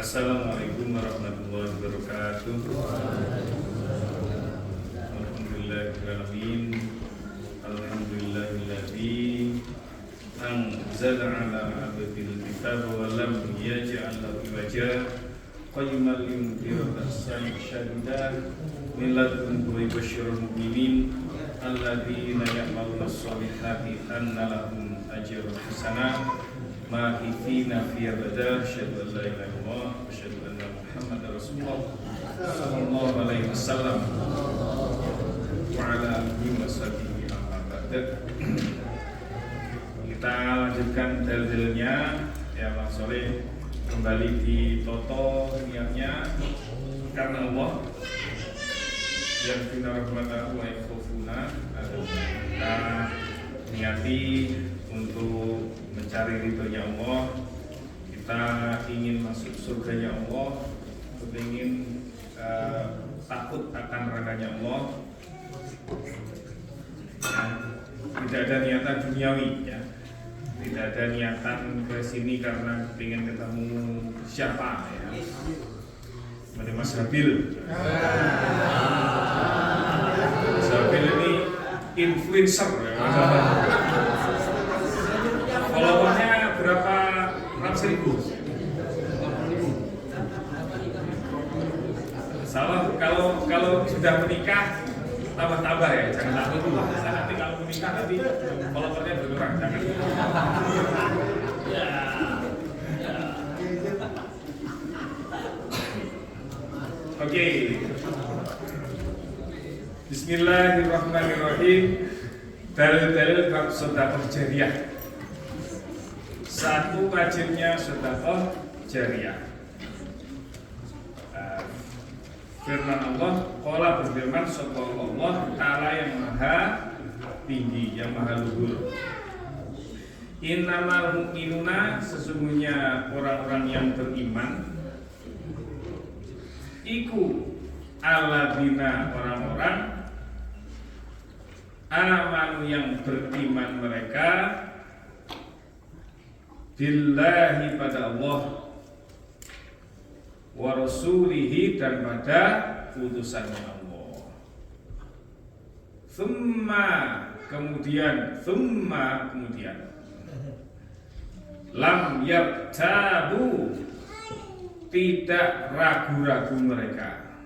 Assalamualaikum warahmatullahi wabarakatuh. Alhamdulillahirrahmanirrahim. Alhamdulillahilladzi anzala ala abdil kitab wa lam yaj'al lahu iwaja qayyiman liyunzira ba'san syadidan min ladunhu wa yubashshirul mu'minin alladzina ya'maluna sholihati anna lahum ajrun hasanah ma'ikina fi abada asyhadu an la ilaha illallah wa asyhadu anna muhammadar rasulullah sallallahu alaihi wasallam wa ala alihi washabihi amma ba'd. Kita lanjutkan dalilnya ya Bang Soleh, kembali ditoto niatnya karena Allah yang bina rahmatahu wa ikhufuna. Kita niati untuk mencari ridhonya Allah, kita ingin masuk surganya Allah, kita ingin takut akan nerakanya Allah. Tidak ada niatan duniawi ya, tidak ada niatan ke sini karena ingin ketemu siapa ya, seperti Mas Habil. Mas Habil ini influencer ya, followernya berapa ratus ribu? Salah kalau sudah menikah tambah ya, jangan takut dulu. Nanti kalau menikah nanti followernya berkurang, jangan. Oke. Bismillahirrahmanirrahim. Dalil-dalil bab sedekah jariyah. Satu wajibnya sedekah jariyah. Firman Allah, qala berfirman sallallahu ta'ala yang maha tinggi, yang maha luhur. Innamal mu'minuna, sesungguhnya orang-orang yang beriman, iku alladzina, orang-orang amanu yang beriman mereka billahi pada Allah wa rasulihi dan pada utusannya Allah. Kemudian lam yartabu, tidak ragu-ragu mereka,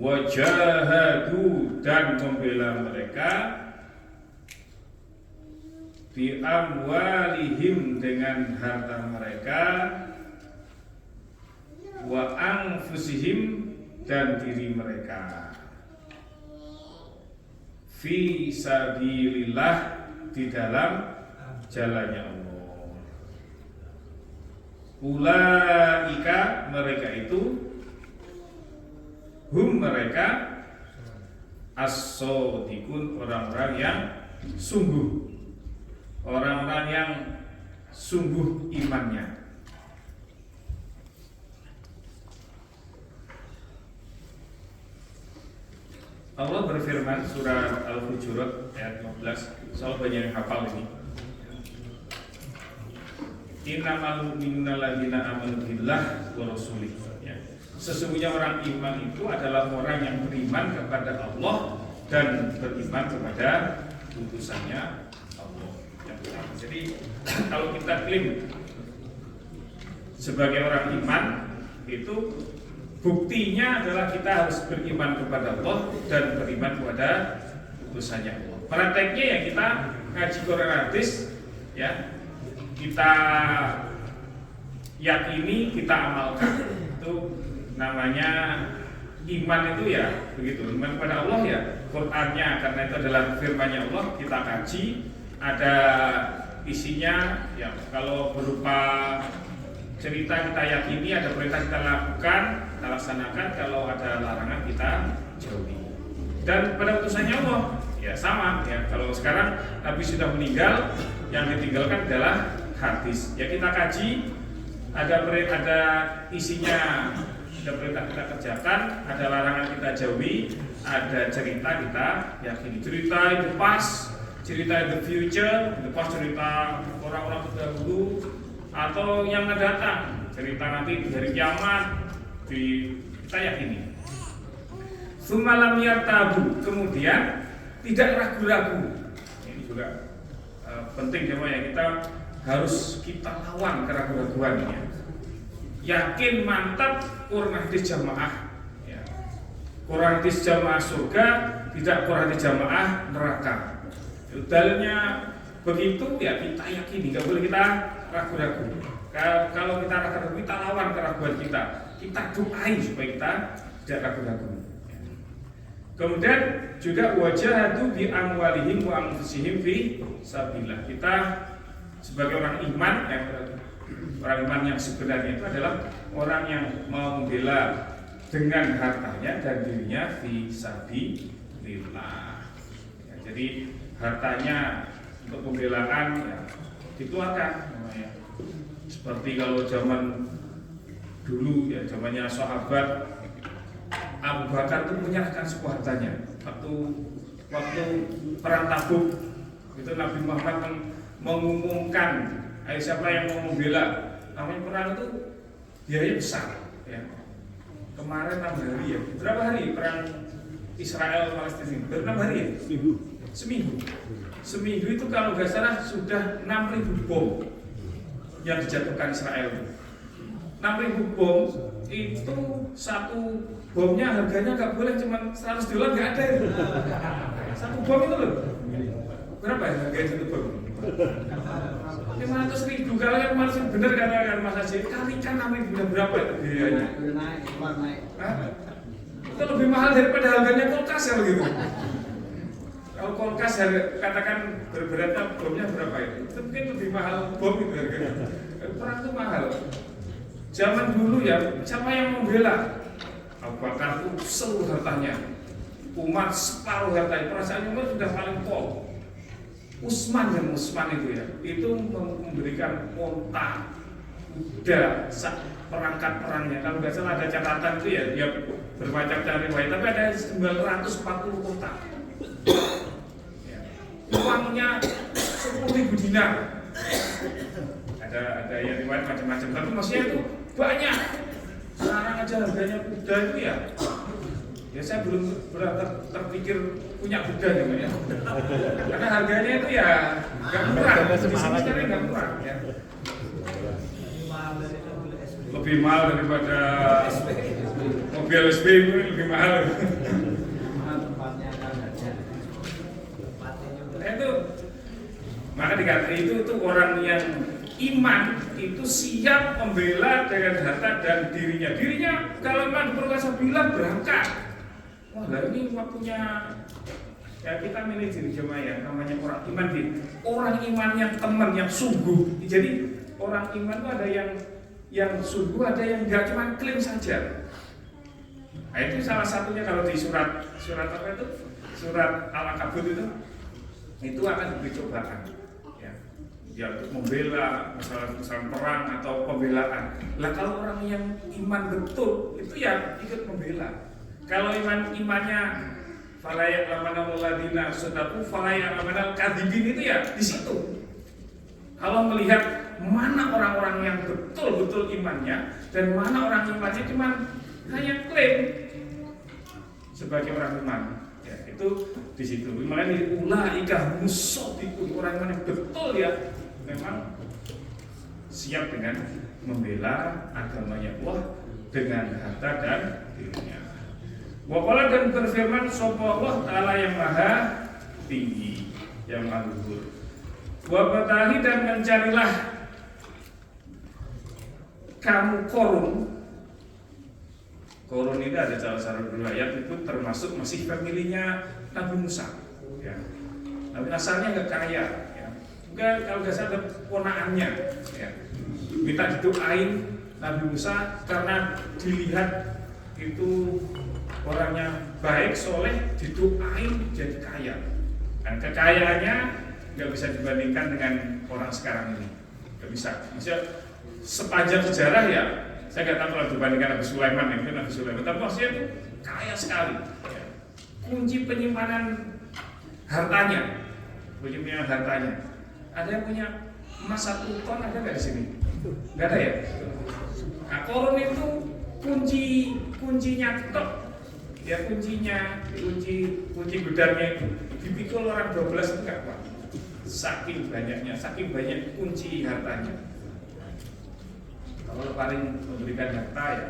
wajahadu dan membela mereka, bi amwalihim dengan harta mereka, wa anfusihim dan diri mereka, fi sabilillah di dalam jalannya Allah. Ulaika, mereka itu, hum mereka, as-shodiqun, orang-orang yang sungguh, orang-orang yang sungguh imannya. Allah berfirman surah Al-Hujurat ayat 15. Soal banyak yang hafal ini. Innamal mu'minuna alladzina amanu billah wa rasulih. Ya. Sesungguhnya orang iman itu adalah orang yang beriman kepada Allah dan beriman kepada utusannya Allah. Jadi kalau kita klaim sebagai orang iman, itu buktinya adalah kita harus beriman kepada Allah dan beriman kepada utusannya Allah. Prakteknya ya kita ngaji Quran hadis ya, kita yakini, kita amalkan. Itu namanya iman itu ya begitu. Iman kepada Allah ya, Qurannya karena itu adalah firman-Nya Allah, kita kaji, ada isinya ya, kalau berupa cerita kita yakini, ada perintah kita lakukan, kita laksanakan, kalau ada larangan kita jauhi. Dan pada utusannya Allah ya sama ya, kalau sekarang Nabi sudah meninggal, yang ditinggalkan adalah hadis ya, kita kaji, ada isinya, ada perintah kita kerjakan, ada larangan kita jauhi, ada cerita kita yakini. Cerita itu pas, cerita in the future, itu pas cerita orang-orang terdahulu atau yang akan datang, cerita nanti dari kiamat kita yakini. Sumalam yartabu, kemudian tidak ragu-ragu. Ini juga penting ya, kita harus kita lawan keraguan-raguan ya. Yakin mantap Quran hadis jamaah ya. Quran hadis jamaah surga, tidak Quran hadis jamaah neraka. Dalilnya begitu ya, kita yakini, nggak boleh kita ragu-ragu. Kalau kita ragu-ragu, kita lawan keraguan kita doain supaya kita tidak ragu-ragu. Kemudian juga wajahadu bi amwalihim wa anfusihim fi sabilillah. Kita sebagai orang iman, orang iman yang sebenarnya itu adalah orang yang mau membela dengan hartanya dan dirinya fi sabilillah. Ya, jadi hartanya untuk pembelaan ya, dikeluarkan namanya. Seperti kalau zaman dulu ya, zamannya sahabat, Abu Bakar itu menyerahkan semua hartanya waktu perang Tabuk. Itu Nabi Muhammad mengumumkan, siapa yang mau membela, namanya perang itu biaya besar ya. Kemarin 6 hari ya, berapa hari perang Israel Palestina? Baru 6 hari ya? Seminggu itu kalau nggak salah sudah 6.000 bom yang dijatuhkan Israel. 6.000 bom itu, satu bomnya harganya nggak boleh cuma $100, nggak ada itu. Satu bom itu loh. Berapa ya harganya satu bom? 500.000. Kalau yang masih benar katakan Mas Haji, kalikan 6.000 berapa itu biayanya? Naik. Itu lebih mahal daripada harganya kulkas ya begitu. Kalau kulkas katakan beratnya bomnya berapa itu mungkin lebih mahal bom itu harganya. Perang itu mahal. Zaman dulu ya, siapa yang membela? Abu Bakar itu seluruh hartanya, Umar separuh hartanya. Perasaan Umar sudah paling pol. Utsman itu ya, itu memberikan onta, kuda, perangkat perangnya. Kalau nggak salah ada catatan itu ya, dia bermacam-macam riwayat, tapi ada 940 onta. Ya. Uangnya 10.000 dinar. Ada yang riwayat macam-macam, tapi maksudnya itu banyak. Sekarang aja harganya kuda itu ya saya belum pernah terpikir punya kuda ya. Karena harganya itu ya nggak murah. Di sini sekarang nggak murah ya. Lebih mahal daripada mobil SB, lebih mahal. Itu maka dikatakan itu orang yang iman itu siap membela dengan harta dan dirinya kalau iman berkuasa bilang berangkat. Wah, ini waktunya ya kita manajer jemaah namanya orang iman orang iman yang teman yang sungguh. Jadi orang iman itu ada yang sungguh, ada yang nggak cuma klaim saja. Nah, itu salah satunya kalau di surat apa itu, surat Al-Ankabut itu akan diberi cobaan. Ya untuk membela masalah perang atau pembelaan. Lah kalau orang yang iman betul itu ya ikut membela. Kalau imannya falaya amanal ladina sadaku falaya amanal kadibin itu ya di situ. Kalau melihat mana orang-orang yang betul-betul imannya dan mana orang imannya cuma hanya klaim sebagai orang iman. Ya, itu di situ. Makanya ulaika musaddiqun, orang yang betul ya memang siap dengan membela agamanya Allah dengan harta dan dirinya. Waqala dan berfirman sapa Allah Ta'ala yang maha tinggi, yang maha luhur. Wa batahi dan mencarilah kamu korun ini ada salah riwayat itu termasuk masih familinya Nabi Musa ya. Nabi asalnya nggak kaya ya. Enggak, kalau nggak salah ada ponaannya ya. Minta didoain Nabi Musa karena dilihat itu orangnya baik, soleh, didoain jadi kaya. Dan kekayaannya nggak bisa dibandingkan dengan orang sekarang ini, nggak bisa. Maksudnya sepanjang sejarah ya, saya nggak tahu kalau dibandingkan Nabi Sulaiman, itu Nabi Sulaiman, tapi maksudnya itu kaya sekali. Ya. Kunci penyimpanan hartanya, ada yang punya emas 1 ton, ada nggak di sini? Nggak ada ya? Nah, korun itu kuncinya tok. Ya kunci gudangnya itu dipikul orang 12 itu enggak Pak. Saking banyak kunci hartanya. Kalau paling memberikan harta ya.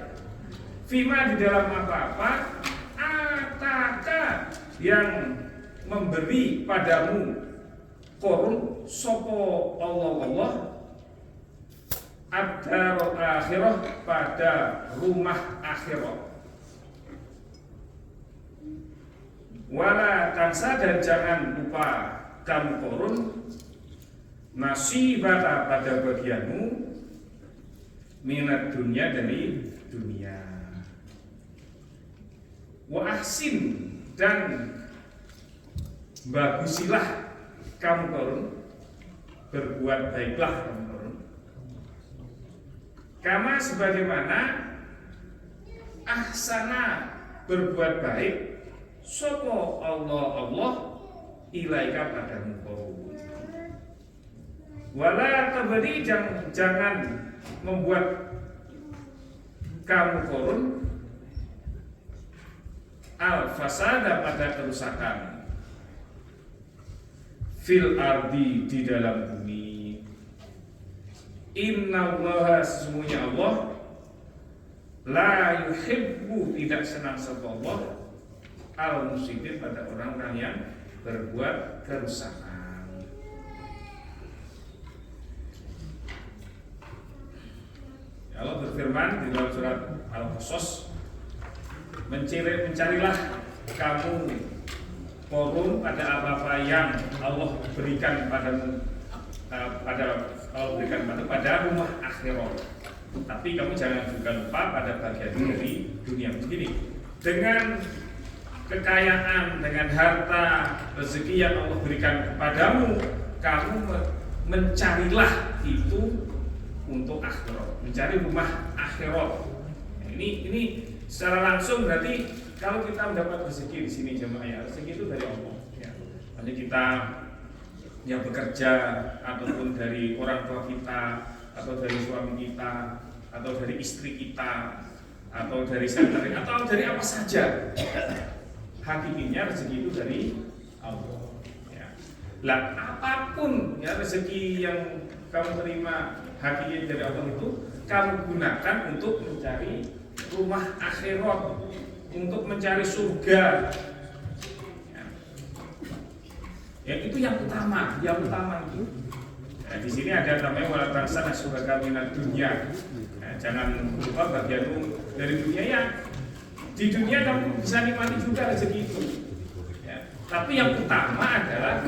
Fima di dalam apa-apa ataka yang memberi padamu korun sopo Allah ad-darul akhirah pada rumah akhirat. Wala tansa dan jangan lupa kamu korun nasibata pada bagianmu minat dunia dari dunia. Wa ahsin dan bagusilah kamu korun, berbuat baiklah kamu korun. Kama sebagaimana ahsana berbuat baik sopo Allah ilaika padamu korun. Wala tabadi jangan membuat kamu korun al fasada pada kerusakan fil ardi di dalam bumi. Innallaha sesungguhnya Allah la yuhibbu tidak senang sapa Allah al musibin pada orang-orang yang berbuat kerusakan. Allah berfirman di dalam surat Al-Qasas, mencarilah kamu korun pada apa-apa yang Allah berikan padamu, pada rumah akhirat. Tapi kamu jangan juga lupa pada bagian dari dunia begini. Dengan kekayaan, dengan harta, rezeki yang Allah berikan kepadamu, kamu mencarilah itu untuk akhirat, mencari rumah akhirat. Ini secara langsung berarti kalau kita mendapat rezeki di sini jemaah ya, rezeki itu dari Allah. Ya. Nanti kita yang bekerja ataupun dari orang tua kita, atau dari suami kita, atau dari istri kita, atau dari saudara, atau dari apa saja. Hakikinya rezeki itu dari Allah. Ya. Lah apapun ya rezeki yang kamu terima hakikinya dari Allah itu kamu gunakan untuk mencari rumah akhirat, untuk mencari surga. Ya itu yang utama itu. Nah, di sini ada namanya wala tansa nasibaka minad dunya. Nah, jangan lupa bagianmu dari dunia ya. Di dunia kamu bisa nikmati juga rezeki itu. Ya. Tapi yang utama adalah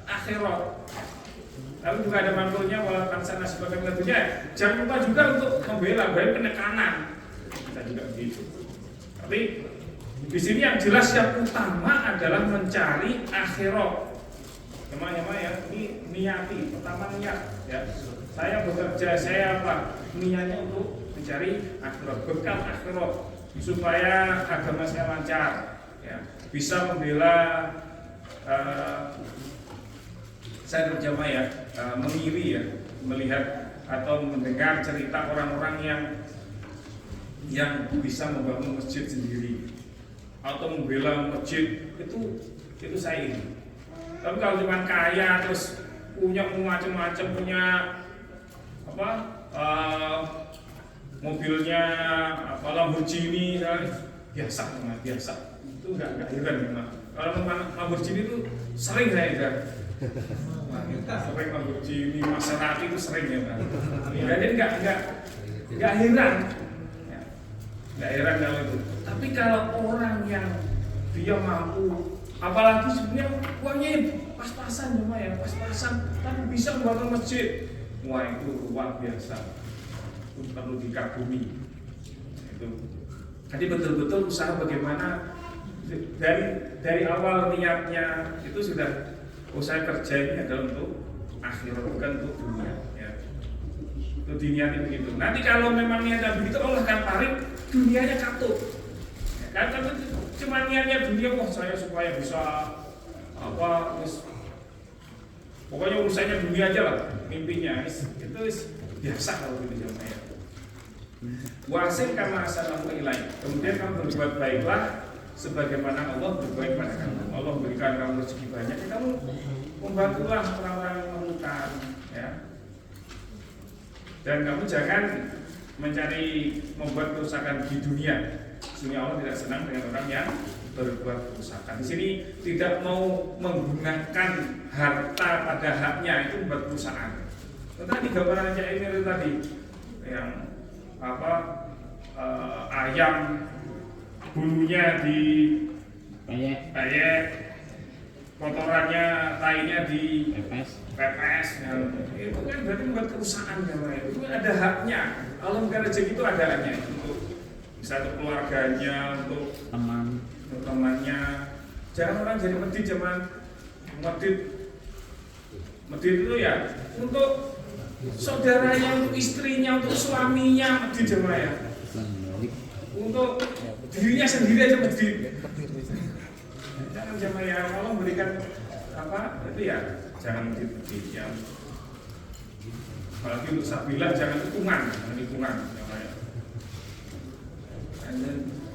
akhirat. Lalu juga ada manfaatnya wala tansa nasibaka minad dunya. Jangan lupa juga untuk membela baik penekanan. Kita juga begitu. Tapi di sini yang jelas yang utama adalah mencari akhirat. Teman-teman ya, ini niati, pertama niat ya. Saya bekerja, saya apa? Niatnya untuk mencari akhirat, bekal akhirat supaya agama saya lancar ya. Bisa membela saya berjamaah ya, mengiri ya, melihat atau mendengar cerita orang-orang yang bisa membangun masjid sendiri atau membela masjid itu saya ini. Tapi kalau cuma kaya terus punya macam-macam, punya apa mobilnya apa Lamborghini biasa itu enggak heran memang. Kalau Lamborghini itu sering saya lihat. Sering Lamborghini, Maserati itu sering ya kan. Jadi enggak heran. Enggak heran kalau itu. Tapi kalau orang yang dia mampu, apalagi sebenarnya uangnya pas-pasan cuma ya, pas-pasan, tapi bisa membangun masjid, wah itu luar biasa, itu perlu dikagumi. Itu. Jadi betul-betul usaha bagaimana dari awal niatnya itu sudah usaha kerja ini adalah untuk akhirat bukan untuk dunia. Ya. Itu diniati begitu. Nanti kalau memang niatnya begitu, Allah akan tarik dunianya katut. Kan cuma niatnya dunia, wah saya supaya bisa apa Pokoknya urusannya dunia aja lah, mimpinya itu biasa kalau gitu jamaah. Wasil kama asalamu ilaih. Kemudian kamu berbuat baiklah sebagaimana Allah berbuat pada kamu. Allah berikan kamu rezeki banyak, ya kamu membantulah orang-orang yang memerlukan, ya. Dan kamu jangan mencari membuat kerusakan di dunia. Sehingga Allah tidak senang dengan orang yang berbuat kerusakan. Di sini tidak mau menggunakan harta pada haknya itu membuat kerusakan. Tadi gambaran Cak Emil tadi yang ayam bulunya di peyek, kotorannya, tainya di pepes, itu kan berarti membuat kerusakan namanya. Itu ada haknya. Allah memberikan rezeki itu ada haknya untuk bisa untuk keluarganya, untuk temannya. Jangan orang jadi medit zaman medit itu ya untuk saudaranya, untuk istrinya, untuk suaminya medit jemaah ya. Untuk dirinya sendiri aja medit. Jangan jemaah ya, Allah memberikan itu ya, jangan medit ya. Apalagi untuk sabilah jangan hitungan jemaah ya.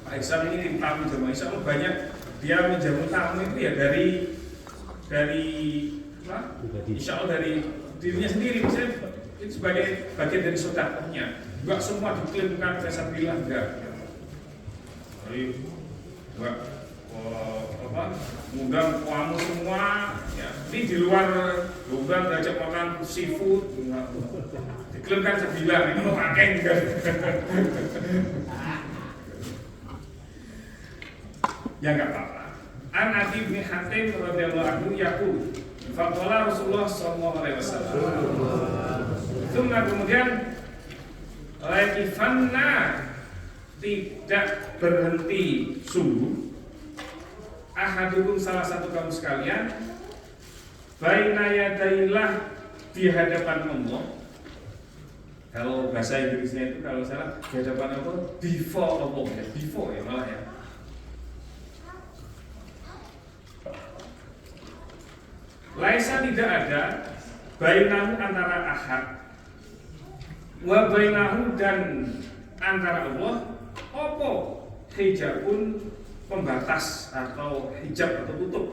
Pak Iksan ini tamu jemaah, insya Allah banyak dia menjamu tamu itu ya dari insya Allah dari dirinya sendiri, misalnya itu sebagai bagian dari sedekahnya. Enggak semua diklaimkan fisabilillah, enggak. Jadi enggak ngundang kamu semua ya. Ini di luar ngundang diajak makan seafood, diklaimkan fisabilillah ini mau pakai juga. Ya enggak apa-apa. An Abi bin Hatim radhiyallahu anhu yaqul faqala Rasulullah sallallahu alaihi wasallam. Kemudian lakifanna tidak berhenti sungguh ahadukum salah satu kamu sekalian baina yadailah di hadapan Allah. Kalau bahasa Inggrisnya itu kalau salah di hadapan Allah, before Allah ya, before ya malah ya. Laisa tidak ada bainahu antara ahad wa bainahu dan antara Allah opo hijabun pembatas atau hijab atau tutup,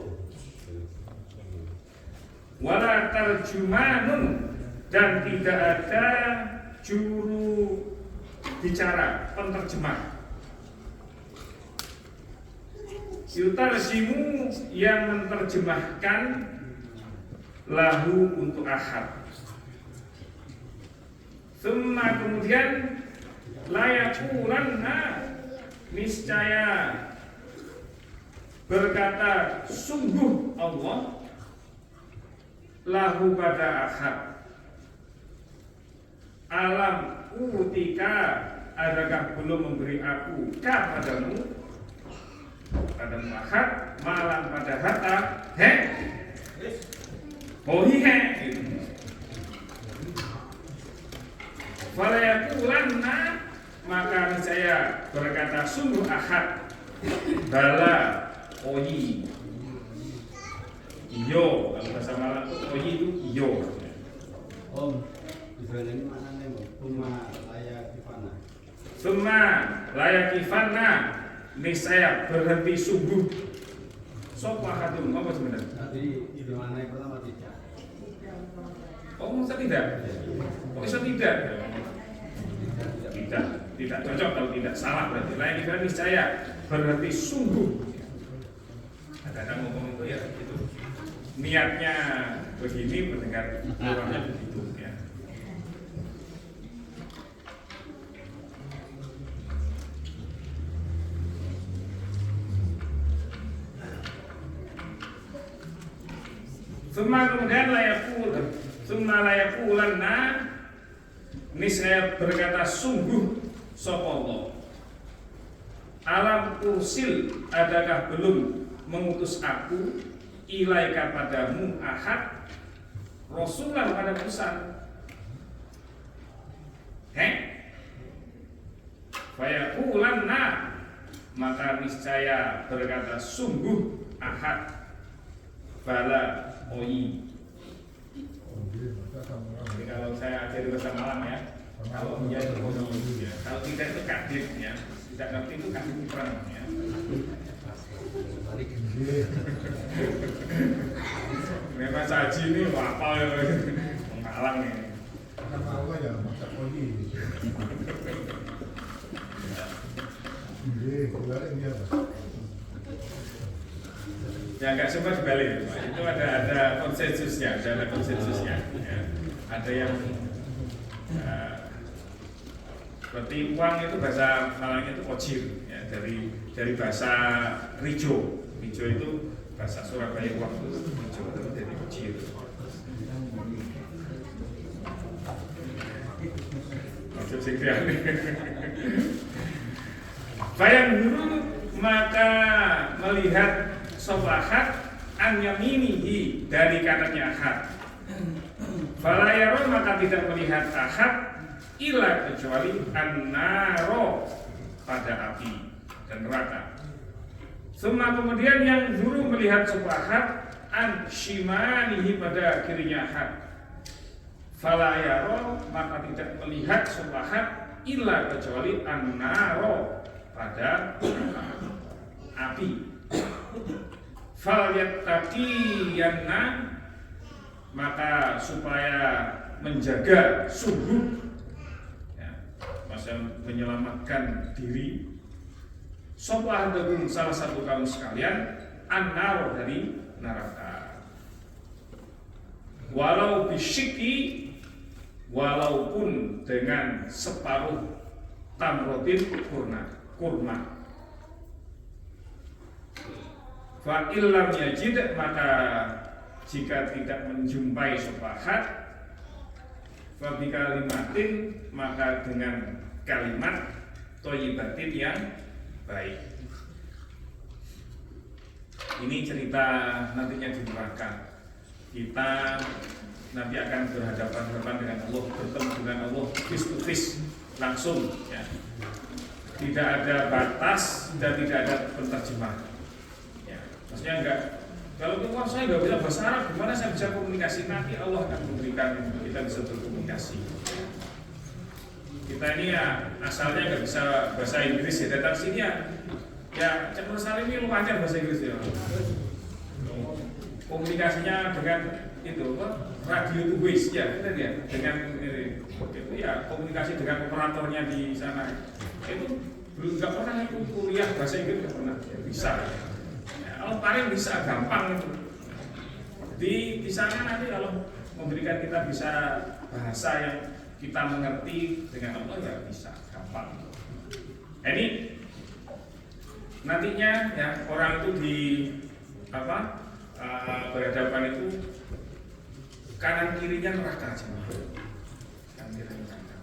wala tarjumanun dan tidak ada juru bicara penterjemah, yutarjimu yang menerjemahkan lahu untuk ahad. Summa kemudian layakulanna niscaya berkata sungguh Allah lahu pada ahad, alam utika adakah belum memberi aku padamu ahad malam pada harta Falayakulanna maka saya berkata sungguh ahad bala oyi iyo, kalau bahasa Malang itu oyi itu iyo. Israel ini maknanya Summa layakifana niscaya berhenti sungguh. Sopa hatum apa sebenarnya? Tadi di mana yang pertama tidak. Oh, masa tidak? Oh, bisa tidak? Tidak cocok kalau tidak, salah berarti. Layakifana niscaya berhenti sungguh. Kadang ngomong itu ya itu niatnya begini, mendengar orangnya begitu ya. Kemudian layakulanna niscaya berkata sungguh sapa Allah, alam ursil adakah belum mengutus aku ilaika padamu ahad rasulan pada utusan. Fayakulanna maka niscaya berkata sungguh ahad bala oyi Jadi kalau saya ajari bahasa Malang ya, kalau dia itu ya, kalau tidak itu kadit ya, tidak ngerti itu kadit perang ya. Memang saji ini apa ya, Malang ini. Nama Allah ya, masa kodi. Kemarin dia apa? Ya nggak sempat dibalik, Pak. Itu ada konsensusnya, ada konsensusnya. Ya. Ada yang seperti uang itu bahasa Malangnya itu kocir, ya, dari bahasa rijo. Rijo itu bahasa Surabaya uang itu rijo itu jadi kocir. Maksud singkirnya. Bayang dulu maka melihat sobahat an yaminihi dari kanannya ahad. Fala yara maka tidak melihat ahad illa kecuali an-naro pada api dan neraka. Semua kemudian yang dulu melihat sobahat an shimalihi pada kirinya ahad. Fala yara maka tidak melihat sobahat illa kecuali an-naro pada api. Fal yattaqiyanna maka supaya menjaga suhu ya, masa menyelamatkan diri sopah dengan salah satu kaum sekalian an-nar dari neraka walau bisyiki walaupun dengan separuh tamrotin kurma fa illam yajid maka jika tidak menjumpai sopahat fa bi kalimatin maka dengan kalimat thayyibatin yang baik. Ini cerita nantinya di neraka. Kita nanti akan berhadapan-hadapan dengan Allah, bertemu dengan Allah face to face langsung ya. Tidak ada batas dan tidak ada penterjemah. Maksudnya enggak, kalau saya nggak bisa bahasa Arab, gimana saya bisa komunikasi? Nanti Allah akan memberikan untuk kita bisa berkomunikasi. Kita ini ya asalnya nggak bisa bahasa Inggris ya, datang sini ya Cak Salim ini lancar bahasa Inggris ya. Komunikasinya dengan itu apa? Radio to waste ya, benar ya. Dengan itu ya komunikasi dengan operatornya di sana. Itu belum nggak pernah itu kuliah bahasa Inggris nggak pernah ya, bisa. Kalau paling bisa gampang itu. Di sana nanti kalau memberikan kita bisa bahasa yang kita mengerti dengan Allah ya bisa gampang. Ini nantinya ya orang itu di berhadapan itu kanan kirinya neraka semua. Kanan kirinya neraka.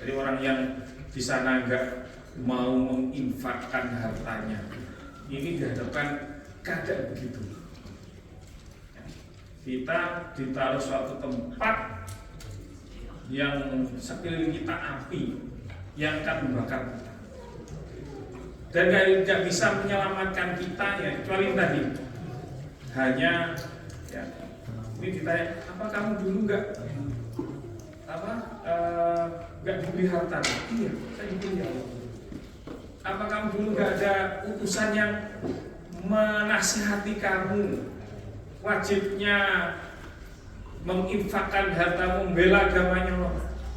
Jadi orang yang di sana enggak mau menginfakkan hartanya, ini dihadapkan keadaan begitu. Kita ditaruh suatu tempat yang sekeliling kita api yang akan membakar kita dan tidak bisa menyelamatkan kita ya kecuali tadi hanya ya ini ditanya apa kamu dulu nggak diberi harta? Iya, saya diberi Allah. Apa kamu dulu nggak ada utusan yang menasihati kamu wajibnya menginfakkan hartamu membela agamanya Allah?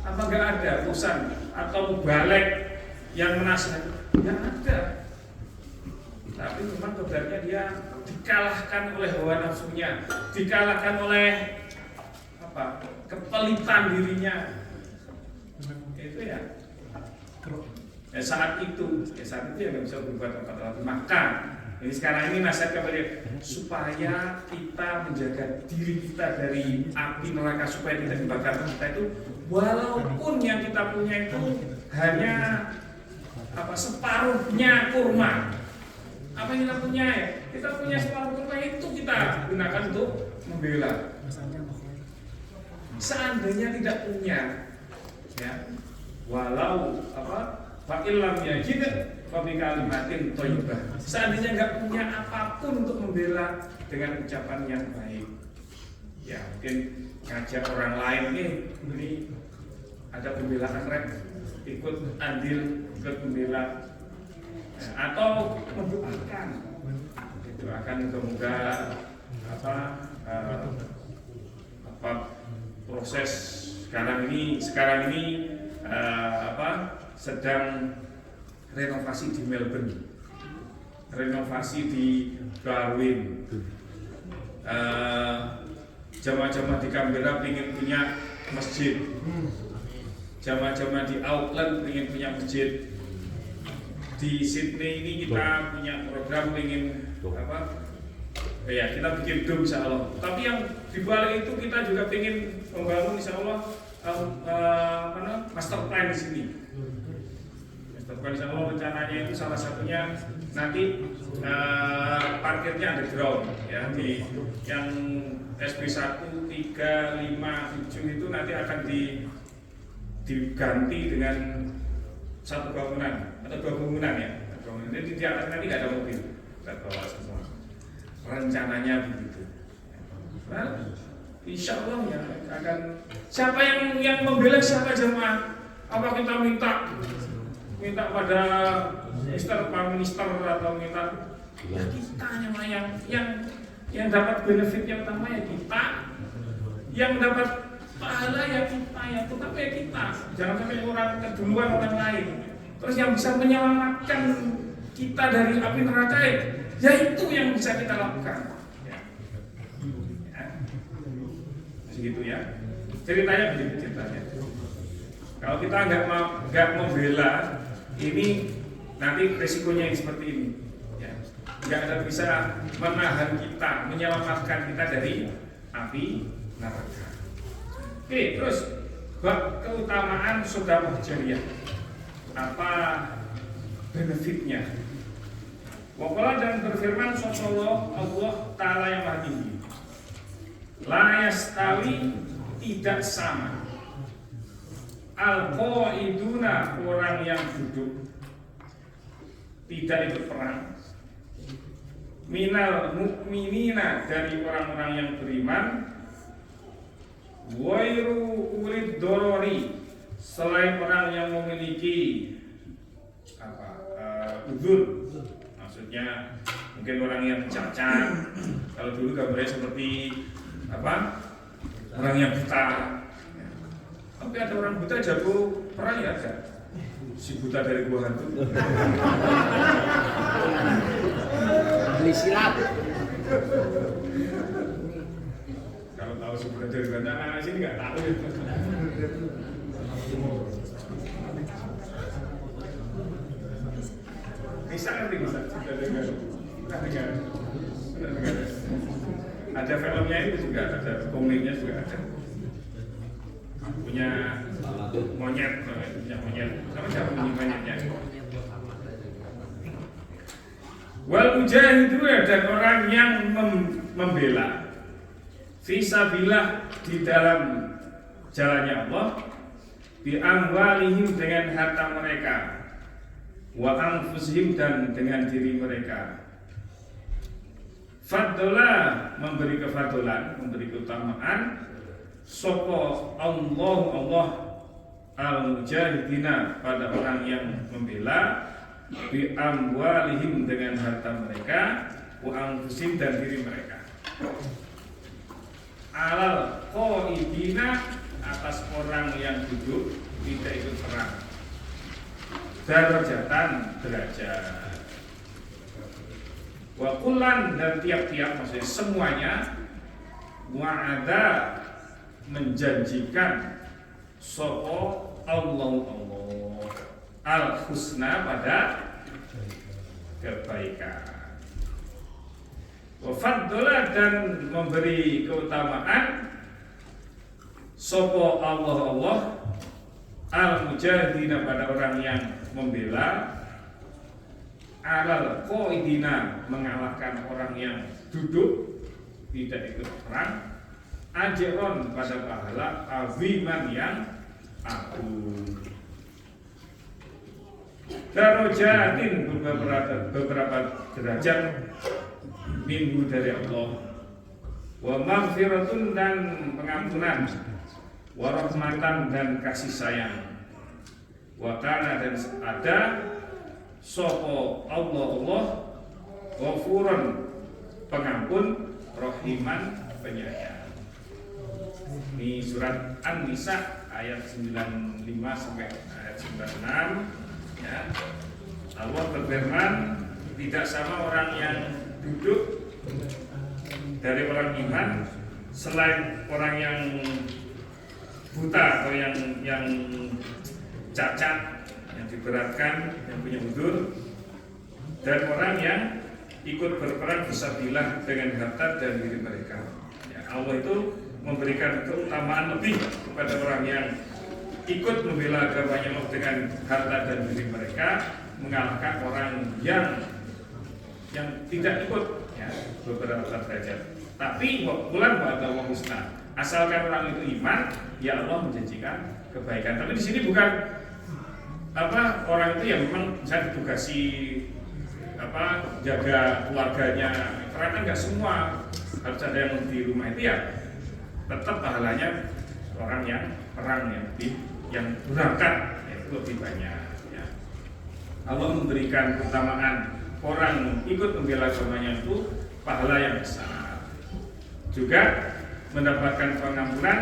Apa nggak ada utusan atau balik yang menasihati? Nggak ada. Tapi memang kebetulannya dia dikalahkan oleh hawa nafsunya, dikalahkan oleh kepelitan dirinya. Itu ya. Saat itu ya nggak bisa berbuat apa-apa lagi. Maka ini sekarang ini nasihat kepada supaya kita menjaga diri kita dari api neraka supaya tidak dibakar kita itu walaupun yang kita punya itu hanya separuhnya kurma. Apa yang kita punya ya? Kita punya separuh kurma itu kita gunakan untuk membela. Seandainya tidak punya ya walau fa'ilam yajid fabi kalimatin thayyibah. Seandainya nggak punya apapun untuk membela dengan ucapan yang baik. ya mungkin ngajak orang lain ini ada pembelaan rek, ikut andil, ikut membela, atau mendoakan itu akan semoga proses sekarang ini sedang renovasi di Melbourne, renovasi di Darwin, jamaah-jamaah di Canberra ingin punya masjid, jamaah-jamaah di Auckland ingin punya masjid, di Sydney ini kita punya program ingin ya kita bikin dom insya Allah. Tapi yang dibalik itu kita juga ingin membangun insya Allah master plan di sini. Master plan insya Allah rencananya itu salah satunya nanti parkirnya underground ya, di yang SP 1, 3, 5, 7 itu nanti akan diganti dengan satu bangunan atau dua bangunan ya. Jadi di atas nanti nggak ada mobil, kita bawa semua. Rencananya begitu. Nah, insya Allah ya akan siapa yang membela siapa jemaah. Apa kita minta pada Prime Minister atau minta ya kita yang dapat benefit yang utama ya kita, yang dapat pahala ya kita, ya tetap ya kita. Jangan sampai orang keduluan orang lain. Terus yang bisa menyelamatkan kita dari api neraka ya itu yang bisa kita lakukan. Ya. Segitu ya. Ceritanya begitu ceritanya. Kalau kita nggak membela, ini nanti resikonya yang seperti ini. Ya. Nggak ada bisa menahan kita, menyelamatkan kita dari api neraka. Oke, terus bab keutamaan sedekah jariyah. Apa benefitnya? Waqala dan berfirman sallallahu Allah Ta'ala yang maha tinggi, la yastawi tidak sama al-qaiduna orang yang duduk tidak ikut perang, minal mu'minina dari orang-orang yang beriman, wairu ulid dorori selain orang yang memiliki uzur, maksudnya mungkin orang yang cacat. Kalau dulu gambarnya seperti orang yang buta. Tapi ada orang buta jago perang ya ada. Si buta dari gua hantu. Beli silat. Kalau tahu si buta dari gua, anak sini nggak tahu ya. Bisa ngerti bisa. Ada filmnya itu juga ada, komiknya juga ada. Punya monyet, sama siapa punya monyetnya? Wal mujahidun dan orang yang membela fisabilillah di dalam jalannya Allah, bi amwalihim dengan harta mereka, wa anfusihim dan dengan diri mereka. Fadla memberi kefadolan, memberi keutamaan. Soko Allah al-mujahidina pada orang yang membela, bi amwalihim dengan harta mereka, wa anfusihim dan diri mereka. Alal qaidina atas orang yang duduk tidak ikut perang. Darajatan derajat. Wa kullan dan tiap-tiap maksudnya semuanya, wa'ada menjanjikan soko Allah al-husna pada kebaikan. Wa fadla dan memberi keutamaan soko Allah al-mujahidina pada orang yang membela, alal qaidina mengalahkan orang yang duduk tidak ikut perang, ajron pada pahala aziman yang agung. Darajatin beberapa derajat minggu dari Allah, wa maghfiratun dan pengampunan, wa rahmatan dan kasih sayang, wa kana dan ada sapa Allah ghafurun pengampun, rahiman penyayang. Ini surat An-Nisa ayat 95 sampai ayat 96 ya. Allah berfirman, tidak sama orang yang duduk dari orang iman selain orang yang buta atau yang cacat, yang diberatkan, yang punya udzur, dan orang yang ikut berperang fisabilillah dengan harta dan diri mereka. Ya, Allah itu memberikan keutamaan lebih kepada orang yang ikut membela agamanya Allah dengan harta dan diri mereka, mengalahkan orang yang tidak ikut ya, beberapa derajat. Tapi bulan buat Allah husna. Asalkan orang itu iman, ya Allah menjanjikan kebaikan. Tapi di sini bukan orang itu yang memang bisa ditugasi jaga keluarganya. Karena kan nggak semua harus ada yang di rumah itu ya. Tetap pahalanya orang yang perang yang berangkat ya, itu lebih banyak. Ya. Allah memberikan keutamaan orang ikut membela agamanya itu pahala yang besar. Juga mendapatkan pengampunan,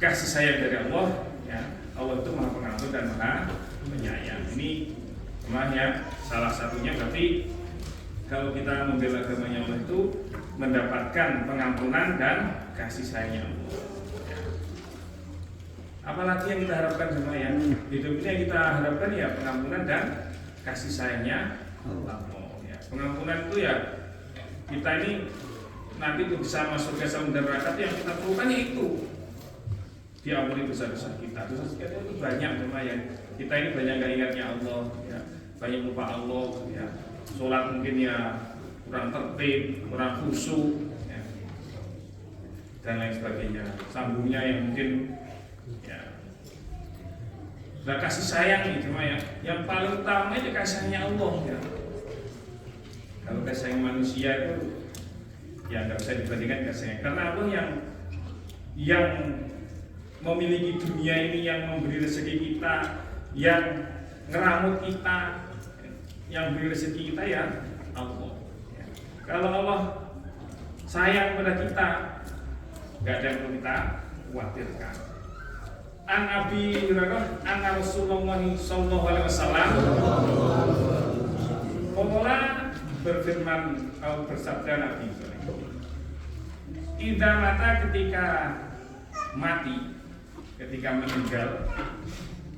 kasih sayang dari Allah. Ya. Allah itu Maha Pengampun dan Maha Penyayang. Ini namanya salah satunya berarti kalau kita membela agamanya Allah itu mendapatkan pengampunan dan kasih sayangnya Allah. Ya. Apalagi yang kita harapkan semua ya. Hidup ini yang kita harapkan ya pengampunan dan kasih sayangnya Allah. Ya. Pengampunan itu ya kita ini nanti itu bisa masuk ke surga neraka yang kita perlukan yaitu diampuni dosa-dosa kita. Dosa kita itu banyak semua ya. Kita ini banyak gak ingatnya Allah ya. Banyak lupa Allah ya. Sholat mungkin ya kurang tertib, kurang khusyuk ya. Dan lain sebagainya. Sambungnya yang mungkin ya sudah kasih sayang nih cuma ya yang paling utama itu kasih sayangnya Allah ya. Kalau kasih sayang manusia itu ya nggak bisa dibandingkan kasih sayang, karena Allah yang memiliki dunia ini, yang memberi rezeki kita, yang ngeramut kita, yang beri rezeki kita ya Allah. Ya. Kalau Allah sayang pada kita, nggak ada yang perlu kita khawatirkan. An Abi Hurairah anna Rasulullah sallallahu alaihi wasallam qala berfirman atau bersabda Nabi idza mata ketika mati, ketika meninggal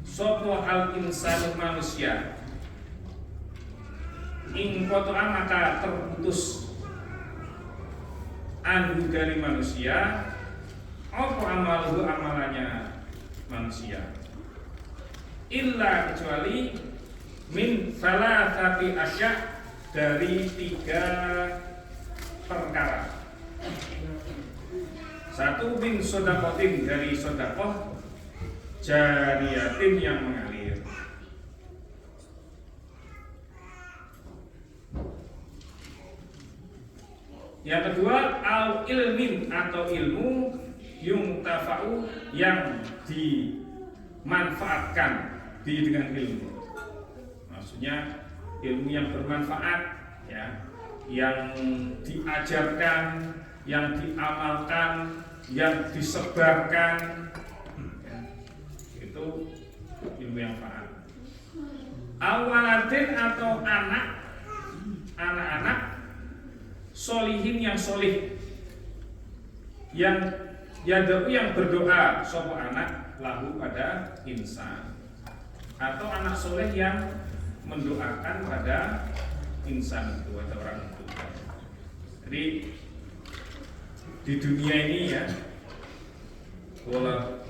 sapa al insanu manusia in qata'a maka terputus anhu dari manusia apa amaluhu amalannya manusia illa kecuali min salasati asya dari 3 perkara. Satu min sodakotin dari sodakoh jariyatin yang mengalir. Yang kedua al ilmin atau ilmu yungtafa'u yang dimanfaatkan dengan ilmu. Maksudnya ilmu yang bermanfaat ya, yang diajarkan, yang diamalkan, yang disebarkan ya, itu ilmu yang manfaat. Awaladin atau anak-anak solihin yang solih, yang berdoa sopo anak lahu pada insan, atau anak soleh yang mendoakan pada insan itu atau orang itu. Jadi di dunia ini ya,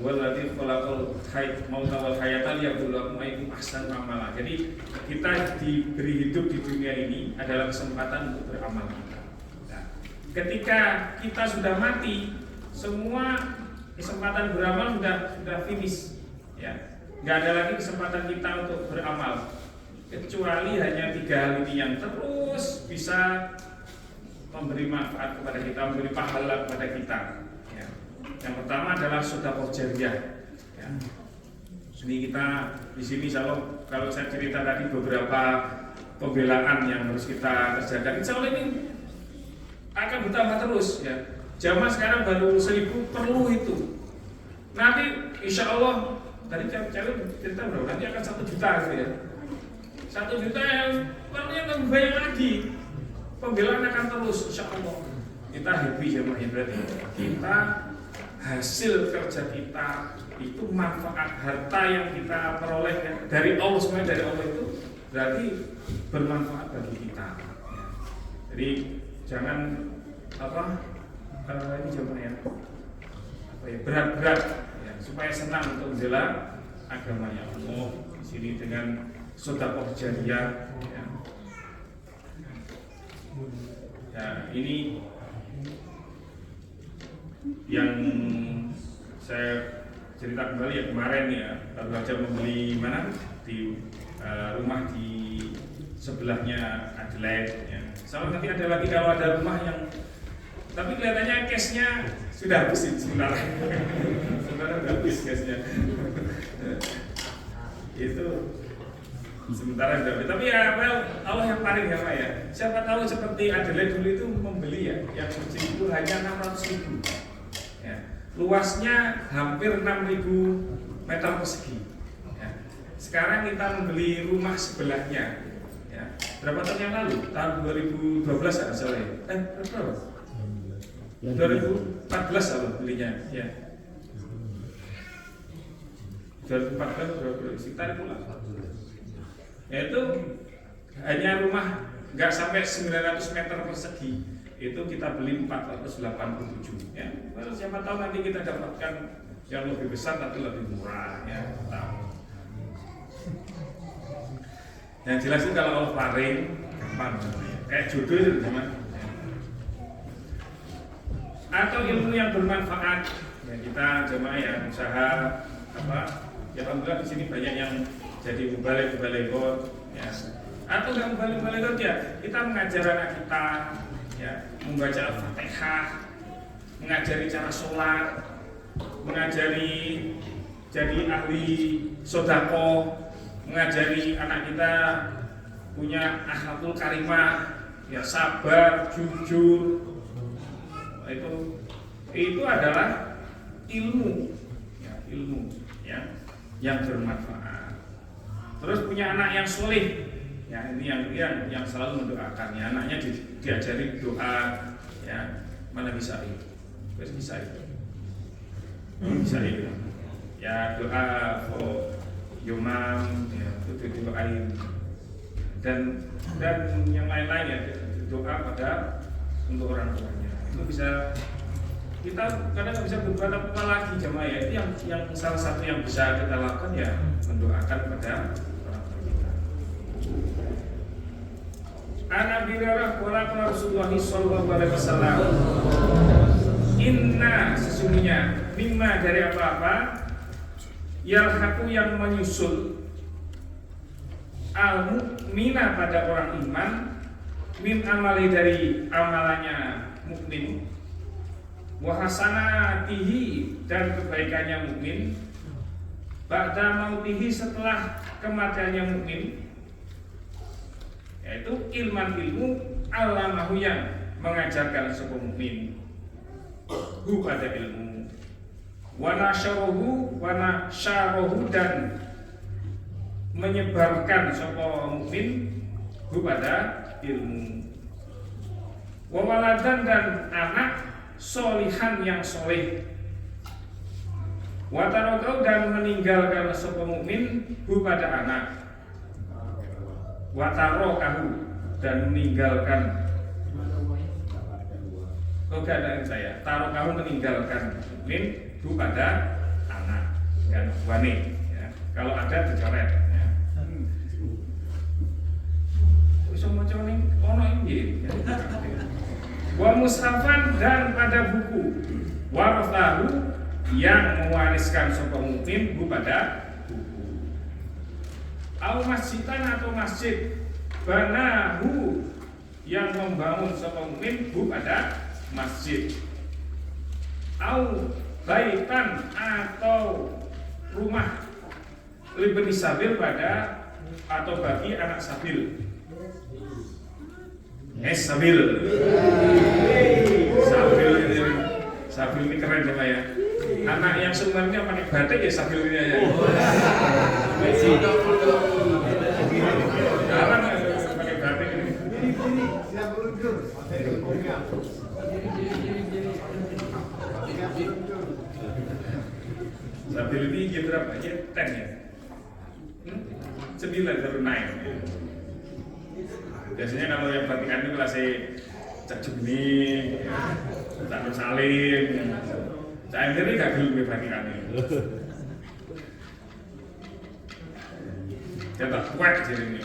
waladhi khalaqal mauta wal hayata liyabluwakum ayyukum ahsanu amala. Jadi kita diberi hidup di dunia ini adalah kesempatan untuk beramal. Nah, ketika kita sudah mati, semua kesempatan beramal sudah finish ya. Nggak ada lagi kesempatan kita untuk beramal kecuali hanya 3 hal ini yang terus bisa memberi manfaat kepada kita, memberi pahala kepada kita. Ya. Yang pertama adalah sedekah jariyah. Ya. Ini kita di sini kalau saya cerita tadi beberapa pembelaan yang harus kita kerjakan, insya Allah ini akan bertambah terus ya. Zaman sekarang baru 1000 perlu itu. Nanti insya Allah tadi cewek cerita berapa? Nanti akan 1 juta gitu ya. 1 juta yang perlunya lebih banyak lagi. Pembelaan akan terus insya Allah. Kita happy jemaah yang berarti kita hasil kerja kita itu manfaat harta yang kita peroleh dari Allah, semuanya dari Allah itu berarti bermanfaat bagi kita. Ya. Jadi jangan ini jemaah ya berat-berat ya, supaya senang untuk membela agamanya Allah di sini dengan sedekah jariyah. Ya. Ya, ini yang saya cerita kembali ya kemarin ya, baru saja membeli mana di rumah di sebelahnya Adelaide ya. Sama nanti ada lagi kalau ada rumah yang tapi kelihatannya cashnya sudah habis sebentar sudah habis cashnya itu sementara sudah habis. Tapi ya well, Allah yang paling ya Pak ya. Siapa tahu seperti Adelaide dulu itu membeli ya yang kecil itu hanya 600.000 ya. Luasnya hampir 6.000 meter persegi ya. Sekarang kita membeli rumah sebelahnya ya. Berapa tahun yang lalu? Tahun 2012 ya salah ya? Berapa? 2014 kalau belinya ya. 2014 sekitar pula. Yaitu hanya rumah nggak sampai 900 meter persegi itu kita beli 487 ya. Well, siapa tahu nanti kita dapatkan yang lebih besar tapi lebih murah ya. Tahu. Yang jelas itu kalau Allah paring gampang kayak jodoh itu teman. Atau ilmu yang bermanfaat ya, kita jemaah ya usaha ya alhamdulillah di sini banyak yang jadi mubalik ya. Atau nggak mubalik ya kita mengajar anak kita ya membaca Al-Fatihah, mengajari cara sholat, mengajari jadi ahli sodako, mengajari anak kita punya akhlakul karimah ya, sabar, jujur. Itu adalah ilmu ya yang bermanfaat. Terus punya anak yang soleh ya, ini yang selalu mendoakan ya, anaknya diajari doa ya, mana bisa itu ya, doa for yomam ya, itu didoain dan yang lain-lain ya, doa pada untuk orang tuanya. Itu bisa kita kadang nggak bisa berbuat apa lagi jemaah ya. Itu yang salah satu yang bisa kita lakukan ya mendoakan pada orang tua kita. Ana birarah wala Rasulullah sallallahu alaihi wasallam. Inna sesungguhnya mimma dari apa-apa yalhaqu yang menyusul al-mu'mina pada orang iman min amali dari amalannya mukmin wa hasanatihi dan kebaikannya mukmin ba'da mautihi setelah kematiannya mukmin, yaitu ilmu alamahu yang mengajarkan sebuah mukmin hu pada ilmu wa nasyarahu dan menyebarkan sebuah mukmin hu pada ilmu wawaladan dan anak solihan yang soleh watarokau dan meninggalkan sebuah mukmin hu pada anak watarokahu dan meninggalkan keadaan saya tarokahu meninggalkan mukmin hu pada anak dan wanita ya. Kalau ada dicoret ya. Bisa macam ini ono ini wa mushafan dan pada buku warathahu yang mewariskan sapa mukmin pada buku au masjidan atau masjid banahu yang membangun sapa mukmin hu pada masjid. Au baitan atau rumah libni sabil pada atau bagi anak sabil. Sabil. Sabil ini keren ya Pak ya. Anak yang sebenarnya pakai batik ya sabil ini aja. Sekarang pakai batik ini. Siap meluncur. Sabil ini dia berapa aja? 10 ya? 9 baru naik. Biasanya kalau yang batikan itu kelasnya Cak Jumni, Cak Nur Salim, Cak Emir ini gak gelung batikan ini. Dia tak kuat jadi ini.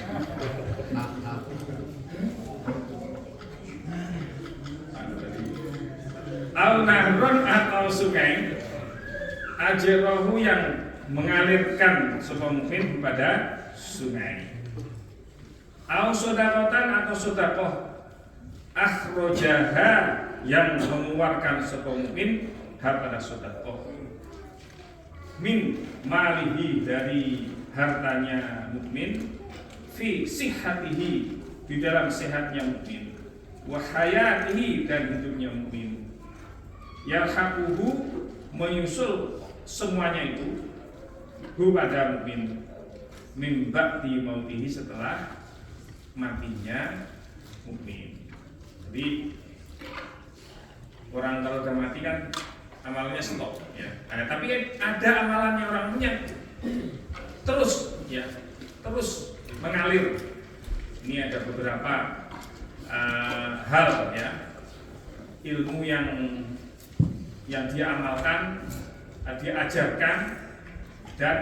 Al-Nahron atau sungai Ajrohu yang mengalirkan sapa mukmin kepada sungai. Au sodakotan atau sodakoh akhrojaha yang mengeluarkan sapa mukmin pada sodakoh min malihi dari hartanya mukmin fi sihhatihi di dalam sehatnya mukmin wa hayatihi dan hidupnya mukmin yarhaquhu menyusul semuanya itu hu pada mukmin min ba'di mautihi setelah matinya mukmin. Jadi orang kalau udah mati kan amalnya stop ya. Tapi kan ada amalannya orang punya terus ya, terus mengalir. Ini ada beberapa hal ya, ilmu yang dia amalkan, dia ajarkan dan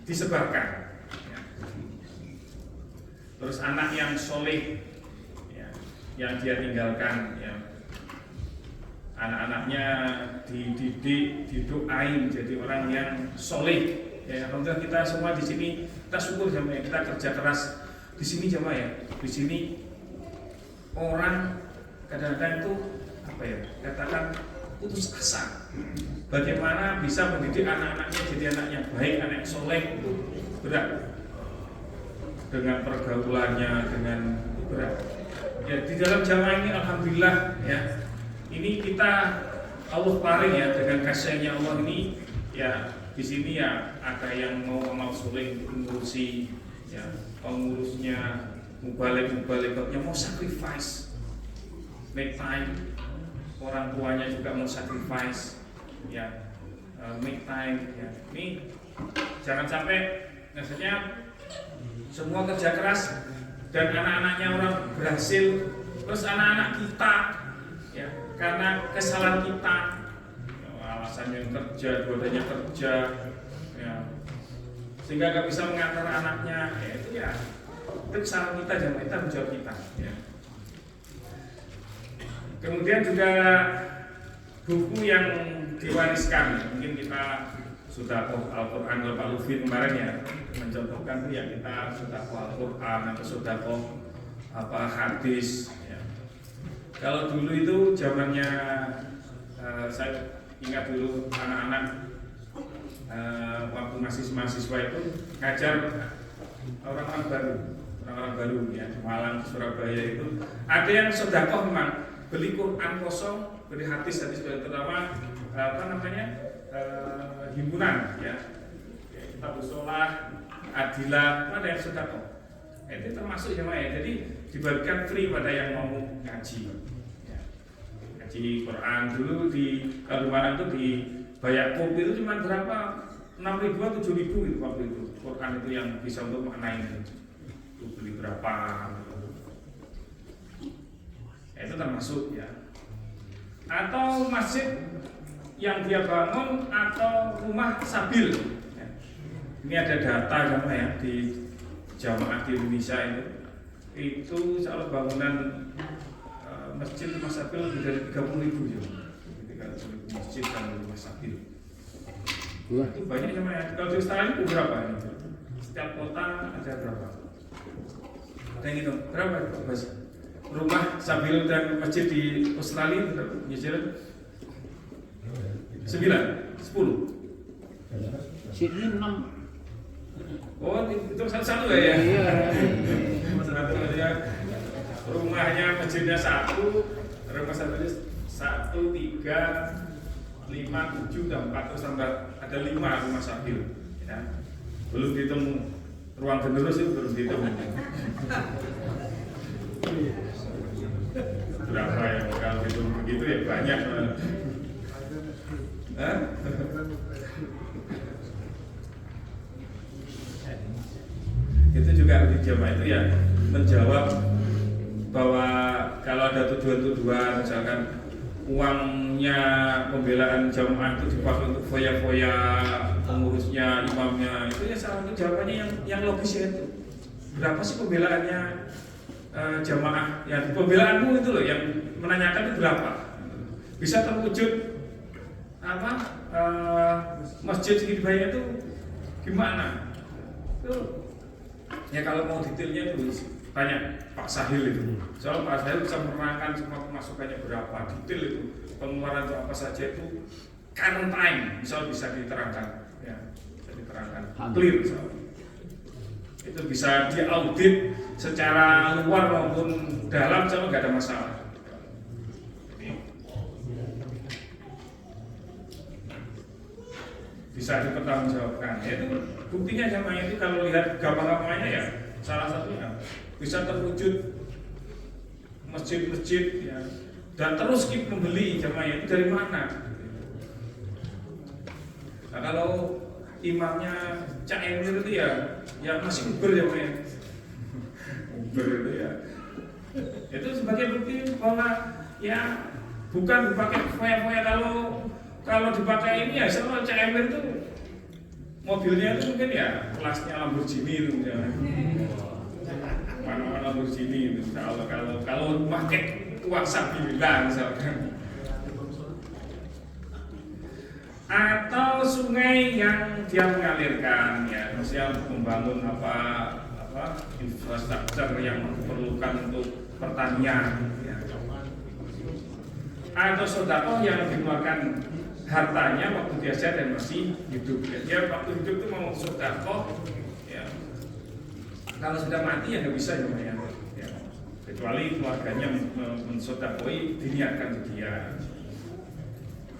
disebarkan. Terus anak yang soleh ya, yang dia tinggalkan ya, anak-anaknya dididik, didoain jadi orang yang soleh ya. Alhamdulillah kita semua di sini kita syukur sama ya, kita kerja keras di sini sama ya. Di sini orang kadang-kadang itu apa ya, katakan putus asa bagaimana bisa mendidik anak-anaknya jadi anak yang baik, anak yang soleh. Itu berat dengan pergaulannya, dengan berat. Ya di dalam jamaah ini alhamdulillah ya. Ini kita Allah paring ya dengan kasihnya Allah ini ya. Di sini ya ada yang mau amal soleh untuk mengurusi ya, pengurusnya, mubalek-mubaleknya mau sacrifice, make time. Orang tuanya juga mau sacrifice ya, make time ya. Ini jangan sampai maksudnya semua kerja keras dan anak-anaknya orang berhasil, terus anak-anak kita ya karena kesalahan kita ya, alasannya kerja, dua-duanya kerja ya, sehingga nggak bisa mengantar anaknya ya, itu kesalahan kita, jangan kita menjawab kita ya. Kemudian juga buku yang diwariskan, mungkin kita sudah Al-Quran Pak Lutfi kemarin ya mencontohkan tuh ya, kita sudah Al-Quran atau sudah hadis ya. Kalau dulu itu zamannya saya ingat dulu anak-anak waktu masih mahasiswa itu ngajar orang-orang baru ya, Malang, Surabaya itu ada yang sedekah memang beli Quran kosong, beli hadis terutama himpunan ya, Kitab Sholah, Adilah, ada yang sedekah. Itu termasuk jamaah ya. Jadi dibagikan free pada yang mau ngaji. Ya. Ngaji Quran dulu di Kalimantan itu di Bayakop itu cuma berapa? 6.000 atau 7.000 itu waktu itu. Quran itu yang bisa untuk maknain itu beli berapa? Ya, itu termasuk ya. Atau masjid yang dia bangun atau rumah sabil ya. Ini ada data jamaah ya di jamaah di Indonesia itu kalau bangunan masjid rumah sabil lebih dari 30.000 ya. 30.000 masjid dan rumah sabil. Itu banyak jamaah ya. Kalau di Australia itu berapa ini? Setiap kota ada berapa? Ada yang hitung berapa Pak Bas? rumah sambil dan masjid di Australia New Zealand? 9, 10. Sini 6. Oh, itu satu-satu ya? Iya. Satu ya. Rumahnya masjidnya 1, rumah satunya 1, 3, 5, 7, dan 4 terus tambah ada 5 rumah sabil. Ya. Belum dihitung ruang generus itu belum dihitung. Berapa yang kalau hitung begitu ya banyak. Hah? Itu juga di jamaah itu ya menjawab bahwa kalau ada tuduhan-tuduhan misalkan uangnya pembelaan jamaah itu dipakai untuk foya-foya pengurusnya, imamnya, itu ya salah satu jawabannya yang logis ya itu. Berapa sih pembelaannya jamaah? Ya pembelaanmu itu loh yang menanyakan itu berapa? Bisa terwujud apa masjid segitu banyak itu gimana? Itu ya kalau mau detailnya itu tanya Pak Sahil itu. Soal Pak Sahil bisa menerangkan semua pemasukannya berapa, detail itu pengeluaran untuk apa saja itu current time bisa diterangkan, ya bisa diterangkan clear soal. Itu bisa diaudit secara luar maupun dalam, soalnya nggak ada masalah. Bisa dipertanggungjawabkan. Ya itu buktinya jamaah itu kalau lihat gampang-gampangnya ya salah satunya bisa terwujud masjid-masjid ya, dan terus keep membeli jamaah itu dari mana? Nah, kalau imamnya Cak Emir itu ya masih Uber ya Pak. Uber itu ya. Itu sebagai bukti bahwa ya bukan dipakai foya-foya. Kalau dipakai ini ya sama Cak Emir itu mobilnya itu mungkin ya kelasnya Lamborghini itu ya. Mana-mana Lamborghini itu kalau pakai uang Sabilillah misalkan. Atau sungai yang dia mengalirkan ya, maksudnya membangun apa infrastruktur yang diperlukan untuk pertanian ya. Atau sedekah yang dikeluarkan hartanya waktu dia sehat dan masih hidup. Dia waktu hidup itu mau sedekah ya. Kalau sudah mati ya nggak bisa ya, kecuali keluarganya mensedekahoi diniatkan dia.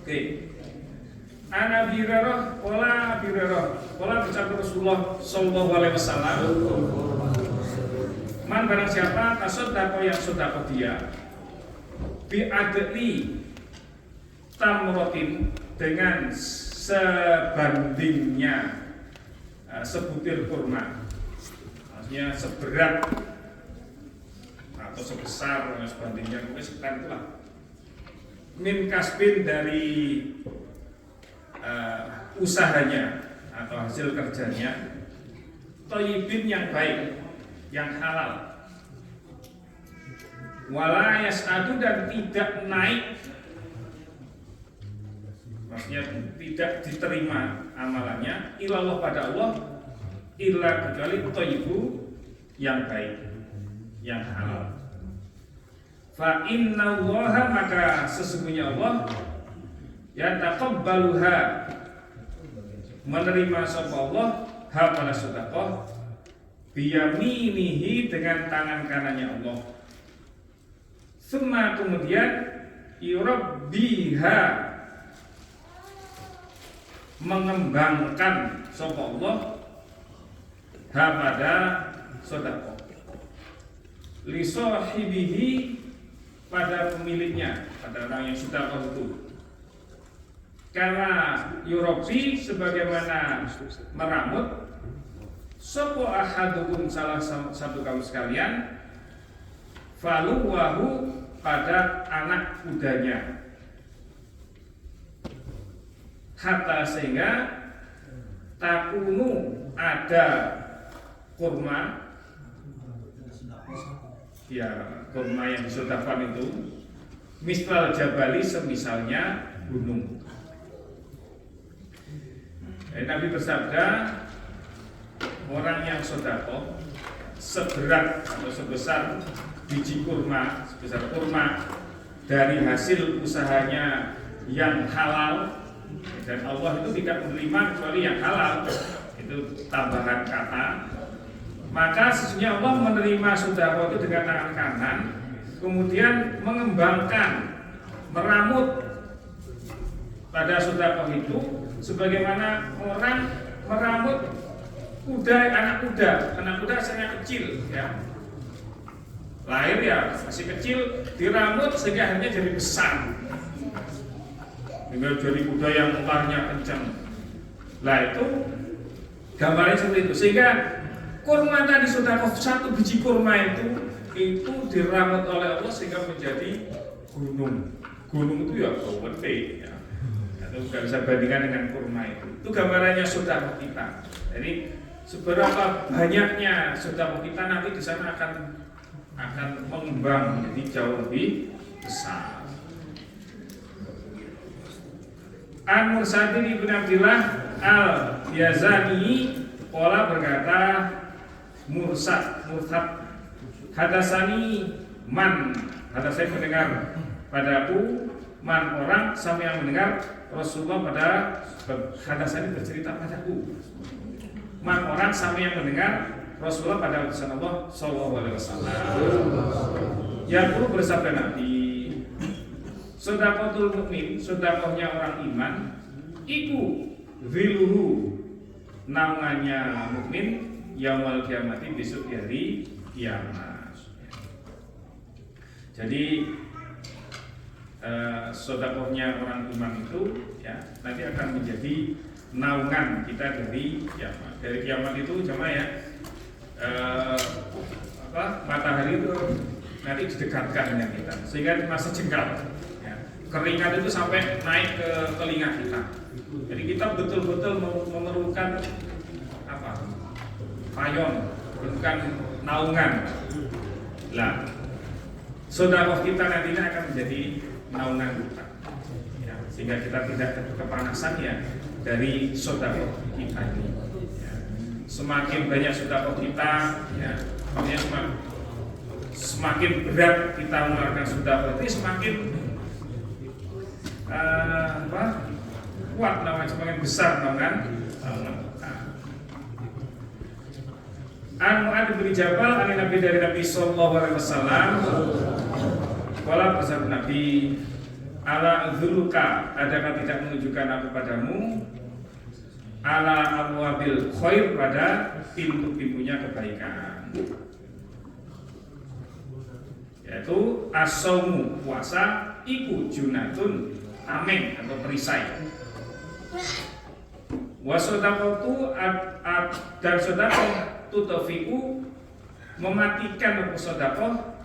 Oke. Ana Abi Hurairah, qala bersabda Rasulullah sallallahu alaihi wasallam, man barang siapa tasaddaqa yang sedekah dia bi adli tamrotin dengan sebandingnya sebutir kurma, maksudnya seberat atau sebesar sebandingnya mungkin sekitar itulah, min kasbin dari usahanya atau hasil kerjanya, thayyibin yang baik, yang halal, wala yas'adu dan tidak naik, maksudnya tidak diterima amalannya ilallah pada Allah, illa kecuali thayyibu yang baik, yang halal. Fa inna Allaha, maka sesungguhnya Allah yataqabbaluha, menerima sapa Allah ha pada sedekah biyaminihi, dengan tangan kanannya Allah. Summa kemudian yurabbiha, mengembangkan sapa Allah ha pada sedekah li sahibihi, pada pemiliknya, pada orang yang sedekah itu. Karena yurobi, sebagaimana meramut sopo ahadukum, salah satu kaum sekalian, faluwahu, pada anak kudanya, hatta sehingga takunu, ada kurma ya, kurma yang disodafan itu, misal jabali, semisalnya gunung. Nabi bersabda, orang yang sedekah seberat atau sebesar biji kurma, sebesar kurma dari hasil usahanya yang halal, dan Allah itu tidak menerima kecuali yang halal, itu tambahan kata. Maka sesungguhnya Allah menerima sedekah itu dengan tangan kanan, kemudian mengembangkan, meramut pada sedekah itu sebagaimana orang meramut kuda, anak kuda sangat kecil ya, lahir ya masih kecil, diramut sehingga akhirnya jadi besar, hingga jadi kuda yang larinya kencang. Nah itu gambarnya seperti itu. Sehingga kurma tadi sedekah, satu biji kurma itu diramut oleh Allah sehingga menjadi gunung. Gunung itu ya gede ya. Itu nggak bisa bandingkan dengan kurma itu. Itu gambarannya sedekah kita. Jadi seberapa banyaknya sedekah kita nanti di sana akan mengembang menjadi jauh lebih besar. An-Mursadin ibn Abdillah al-Yazani pola berkata Mursad hadasani man, hadasani mendengar padaku, man orang sama yang mendengar Rasulullah pada hadasani bercerita padaku, man orang sama yang mendengar Rasulullah pada utusan Allah Sallallahu Alaihi Wasallam. Yang perlu bersabda Nabi, sedekahul mukmin, sedekahnya orang iman, iku ziluhu, naungannya mukmin yaumul kiamati, besok di hari kiamat. Jadi sedekahnya orang iman itu ya nanti akan menjadi naungan kita dari kiamat. Dari kiamat itu cuma ya matahari itu nanti didekatkan dengan kita sehingga masih jengkal ya. Keringat itu sampai naik ke telinga kita. Jadi kita betul-betul memerlukan payon, memerlukan naungan. Lah, sedekah kita nantinya akan menjadi naungan kita ya, sehingga kita tidak kepanasan ya dari sedekah kita ini ya. Semakin banyak sedekah kita ya, makanya semakin berat kita mengeluarkan sedekah itu semakin kuat namanya, semakin besar naungan. An Mu'adz bin Jabal an Nabi, dari Nabi sallallahu alaihi wasallam, qala bersabda Nabi, ala dzuluka, adakah tidak menunjukkan aku padamu, ala abwabil khair, pada pintu-pintunya kebaikan, yaitu as-saumu, puasa, iku junatun, tameng atau perisai, wa shadaqatu, dan sedekah tutafiku, mematikan sedekah,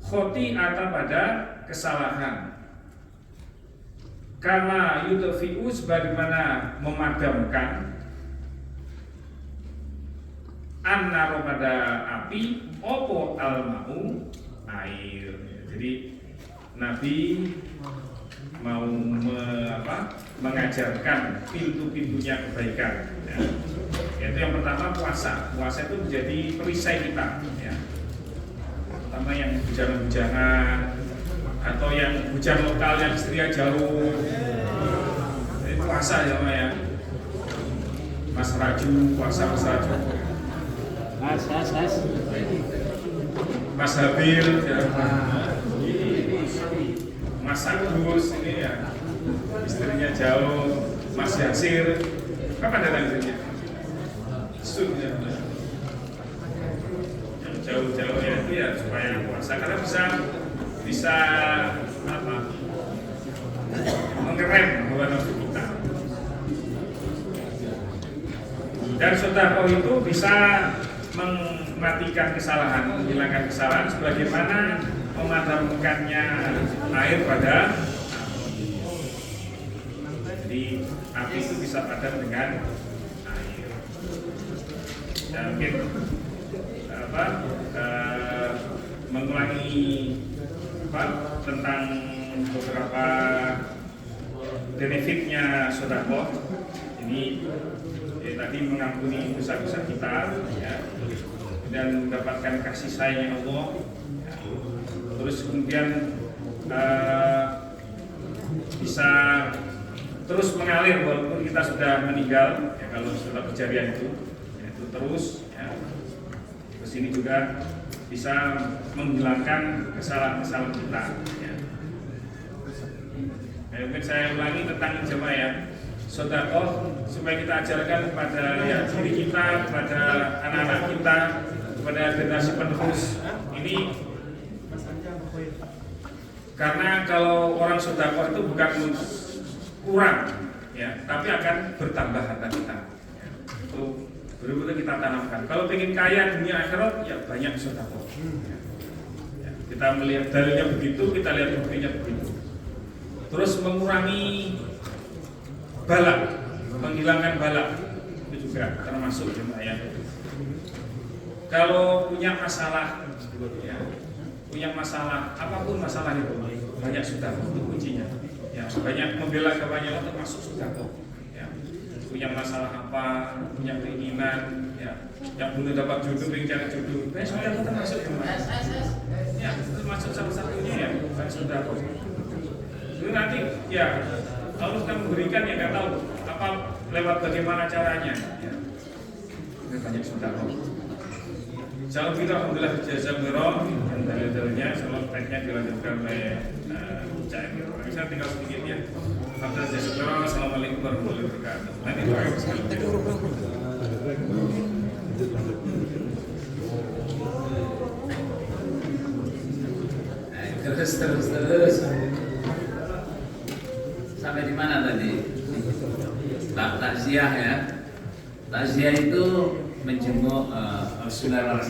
khoti'ata, pada kesalahan, karena yutafiku, sebagaimana memadamkan, an-nar, pada api, opo al-ma'u, air. Jadi Nabi mau mengajarkan pintu-pintunya kebaikan ya. Yaitu yang pertama puasa. Puasa itu menjadi perisai kita ya. Pertama yang bujangan-bujangan atau yang bujang lokal yang istrinya jauh, jadi puasa ya Mas Raju, puasa Mas Raju, Mas Habil ya. Mas Agus ini ya, istrinya jauh, Mas Yasir, kapan datang istrinya? Sudah. Yang jauh-jauh ya itu ya supaya puasa, karena bisa mengerem hawa nafsu kita. Dan sedekah itu bisa mematikan kesalahan, menghilangkan kesalahan, sebagaimana memadamkannya air pada api. Jadi api itu bisa padam dengan air. Dan mungkin mengulangi tentang beberapa benefitnya sedekah ini tadi mengampuni dosa-dosa kita ya, dan mendapatkan kasih sayang Allah ya. terus kemudian bisa terus mengalir walaupun kita sudah meninggal ya, kalau sudah kejadian itu terus ya. Terus ini juga bisa menghilangkan kesalahan-kesalahan kita ya. Mungkin saya ulangi tentang jemaah ya, sedekah supaya kita ajarkan kepada ya, diri kita, kepada anak-anak kita, kepada generasi penerus ini. Karena kalau orang sedekah itu bukan kurang ya, tapi akan bertambah harta kita ya. Itu betul-betul kita tanamkan. Kalau ingin kaya dunia akhirat ya banyak sedekah ya. Ya, kita melihat dalilnya begitu, kita lihat buktinya begitu. Terus mengurangi balak, menghilangkan balak itu juga termasuk jemaah. Kalau punya masalah ya, punya masalah apapun masalah itu banyak sudah itu kuncinya ya, banyak membela agamanya termasuk sudah ya. Punya masalah apa, punya keinginan ya, yang belum dapat jodoh, ingin cari jodoh, sudah termasuk ya, termasuk salah satunya ya, sudah itu nanti ya Allah akan memberikan ya, nggak tahu apa lewat bagaimana caranya ya. Ini banyak sudah Salam kita alhamdulillah jazakallah dan dalil-dalilnya salam speknya dilanjutkan oleh Cak Emir. Saya tinggal sedikit ya. Alhamdulillah jazakallah. Assalamualaikum warahmatullahi wabarakatuh. Nanti doain sekali. Terus. Sampai di mana tadi? Takziah ya. Takziah itu menjenguk saudara